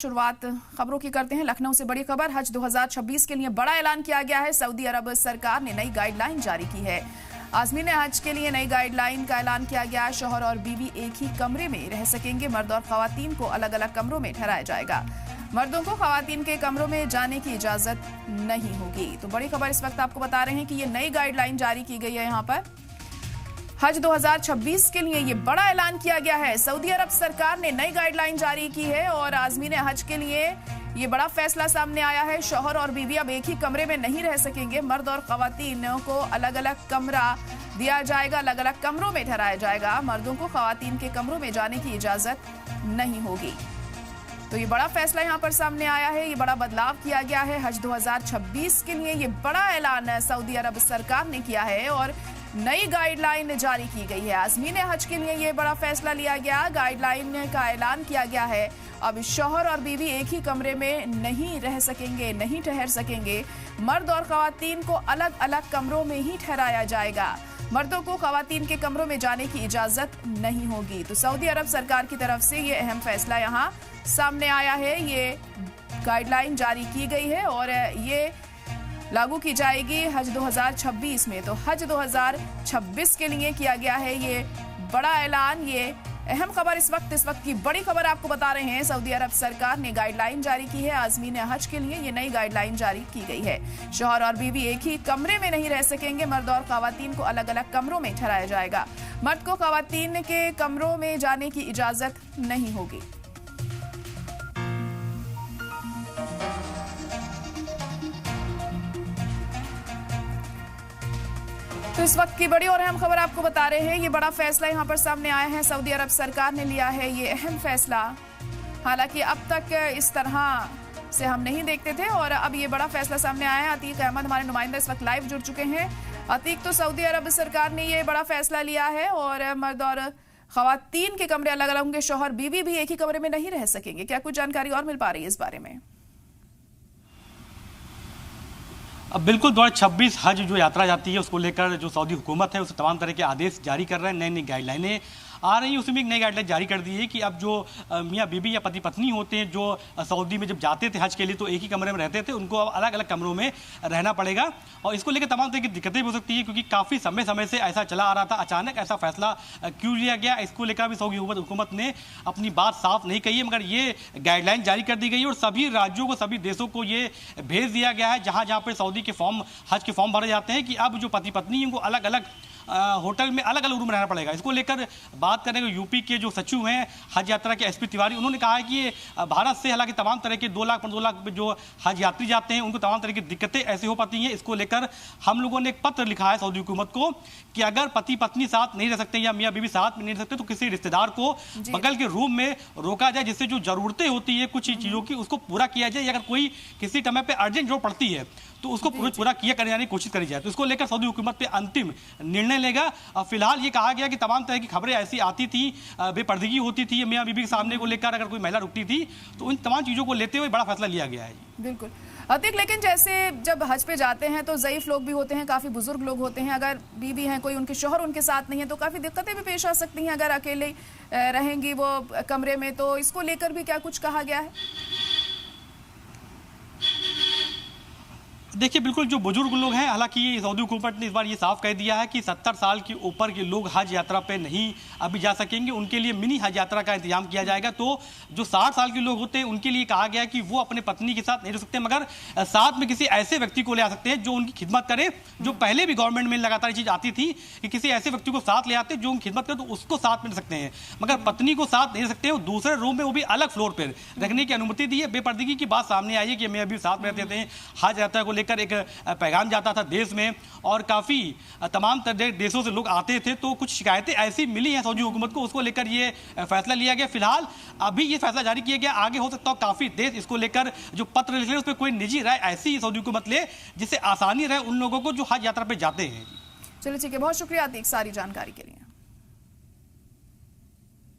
शुरुआत खबरों की करते हैं। लखनऊ से बड़ी खबर, हज 2026 के लिए बड़ा ऐलान किया गया है। सऊदी अरब सरकार ने नई गाइडलाइन जारी की है। आज़मीन हज के लिए नई गाइडलाइन का ऐलान किया गया है। शौहर और बीवी एक ही कमरे में रह सकेंगे। मर्द और खवातीन को अलग अलग कमरों में ठहराया जाएगा। मर्दों को खवातीन के कमरों में जाने की इजाजत नहीं होगी। तो बड़ी खबर इस वक्त आपको बता रहे हैं कि ये नई गाइडलाइन जारी की गई है। यहाँ पर हज 2026 के लिए ये बड़ा ऐलान किया गया है। सऊदी अरब सरकार ने नई गाइडलाइन जारी की है और आज़मीन हज के लिए ये बड़ा फैसला सामने आया है। शौहर और बीवी अब एक ही कमरे में नहीं रह सकेंगे। मर्द और खवातीन को अलग अलग कमरा दिया जाएगा, अलग अलग कमरों में ठहराया जाएगा। मर्दों को खवातीन के कमरों में जाने की इजाजत नहीं होगी। तो ये बड़ा फैसला यहाँ पर सामने आया है। ये बड़ा बदलाव किया गया है। हज 2026 के लिए ये बड़ा ऐलान सऊदी अरब सरकार ने किया है और नई गाइडलाइन जारी की गई है। आज़मीन हज के लिए ये बड़ा फैसला लिया गया। गाइडलाइन का ऐलान किया गया है। अब शौहर और बीवी एक ही कमरे में नहीं रह सकेंगे, नहीं ठहर सकेंगे। मर्द और खवातीन को अलग अलग कमरों में ही ठहराया जाएगा। मर्दों को खवातीन के कमरों में जाने की इजाजत नहीं होगी। तो सऊदी अरब सरकार की तरफ से ये अहम फैसला यहाँ सामने आया है। ये गाइडलाइन जारी की गई है और ये लागू की जाएगी हज 2026 में। तो हज 2026 के लिए किया गया है ये बड़ा ऐलान। ये अहम खबर इस वक्त की बड़ी खबर आपको बता रहे हैं। सऊदी अरब सरकार ने गाइडलाइन जारी की है। आज़मीन हज के लिए ये नई गाइडलाइन जारी की गई है। शौहर और बीवी एक ही कमरे में नहीं रह सकेंगे। मर्द और खवातीन को अलग अलग कमरों में ठहराया जाएगा। मर्द को खवातीन के कमरों में जाने की इजाजत नहीं होगी। तो इस वक्त की बड़ी और अहम खबर आपको बता रहे हैं। ये बड़ा फैसला यहाँ पर सामने आया है। सऊदी अरब सरकार ने लिया है ये अहम फैसला। हालांकि अब तक इस तरह से हम नहीं देखते थे और अब ये बड़ा फैसला सामने आया है। अतीक अहमद हमारे नुमाइंदा इस वक्त लाइव जुड़ चुके हैं। अतीक, तो सऊदी अरब सरकार ने ये बड़ा फैसला लिया है और मर्द और खवातीन के कमरे अलग अलग होंगे। शौहर बीवी भी एक ही कमरे में नहीं रह सकेंगे। क्या कुछ जानकारी और मिल पा रही है इस बारे में? अब बिल्कुल 2026 हज जो यात्रा जाती है उसको लेकर जो सऊदी हुकूमत है उसे तमाम तरह के आदेश जारी कर रहे हैं। नई नई गाइडलाइनें आ रही है। उसमें एक नई गाइडलाइन जारी कर दी है कि अब जो मियाँ बीबी या पति पत्नी होते हैं जो सऊदी में जब जाते थे हज के लिए तो एक ही कमरे में रहते थे, उनको अब अलग अलग कमरों में रहना पड़ेगा। और इसको लेकर तमाम तरह की दिक्कतें भी हो सकती है क्योंकि काफ़ी समय से ऐसा चला आ रहा था। अचानक ऐसा फैसला क्यों लिया गया, इसको लेकर भी सऊदी हुकूमत ने अपनी बात साफ नहीं कही है। मगर ये गाइडलाइन जारी कर दी गई है और सभी राज्यों को, सभी देशों को ये भेज दिया गया है जहाँ जहाँ पर सऊदी के फॉर्म, हज के फॉर्म भरे जाते हैं कि अब जो पति पत्नी है उनको अलग अलग होटल में अलग अलग रूम में रहना पड़ेगा। इसको लेकर बात करें तो यूपी के जो सचिव हैं हज यात्रा के एसपी तिवारी, उन्होंने कहा है कि भारत से हालांकि तमाम तरह के 2 लाख 2 लाख जो हज यात्री जाते हैं उनको तमाम तरह की दिक्कतें ऐसे हो पाती हैं। इसको लेकर हम लोगों ने एक पत्र लिखा है सऊदी हुकूमत को कि अगर पति पत्नी साथ नहीं रह सकते या मियाँ बीवी साथ में नहीं रह सकते तो किसी रिश्तेदार को बगल के रूम में रोका जाए, जिससे जो जरूरतें होती है कुछ चीज़ों की उसको पूरा किया जाए। अगर कोई किसी समय पर अर्जेंट जरूरत पड़ती है तो उसको पूरा किया करने जाने की कोशिश करी जाए। तो इसको लेकर सऊदी हुकूमत पे अंतिम निर्णय लेगा। फिलहाल ये कहा गया कि तमाम तरह की खबरें ऐसी आती थी, बेपर्दगी होती थी मियाँ बीबी के सामने को लेकर, अगर कोई महिला रुकती थी तो उन तमाम चीज़ों को लेते हुए बड़ा फैसला लिया गया है। बिल्कुल अतीक, लेकिन जैसे जब हज पे जाते हैं तो ज़ईफ लोग भी होते हैं, काफ़ी बुजुर्ग लोग होते हैं। अगर बीवी हैं, कोई उनके शौहर उनके साथ नहीं है तो काफ़ी दिक्कतें भी पेश आ सकती हैं अगर अकेले रहेंगी वो कमरे में। तो इसको लेकर भी क्या कुछ कहा गया है? देखिए, बिल्कुल जो बुजुर्ग लोग हैं, हालांकि सऊदी हुकूमत ने इस बार ये साफ कह दिया है कि 70 साल के ऊपर के लोग हज यात्रा पे नहीं अभी जा सकेंगे। उनके लिए मिनी हज यात्रा का इंतजाम किया जाएगा। तो जो 60 साल के लोग होते हैं उनके लिए कहा गया है कि वो अपने पत्नी के साथ नहीं रह सकते, मगर साथ में किसी ऐसे व्यक्ति को ले आ सकते हैं जो उनकी खिदमत करे। जो पहले भी गवर्नमेंट में लगातार ये चीज़ आती थी कि किसी ऐसे व्यक्ति को साथ ले आते जो उनकी खिदमत करे तो उसको साथ में रह सकते हैं, मगर पत्नी को साथ नहीं रह सकते। वो दूसरे रूम में, वो भी अलग फ्लोर पर रखने की अनुमति दी है। बेपर्दगी की बात सामने आई है कि मैं अभी साथ में रहते थे। हज यात्रा को लेकर एक पैगाम जाता था देश में और काफ़ी तमाम देशों से लोग आते थे, तो कुछ शिकायतें ऐसी मिली हैं सऊदी हुकूमत को, उसको लेकर ये फैसला लिया गया। फिलहाल अभी ये फैसला जारी किया गया। आगे हो सकता हो काफ़ी देश इसको लेकर जो पत्र लिख रहे हैं उस पर कोई निजी राय ऐसी सऊदी हुकूमत ले जिससे आसानी रहे उन लोगों को जो हज यात्रा पर जाते हैं। चलिए ठीक है, बहुत शुक्रिया अतीक सारी जानकारी के लिए।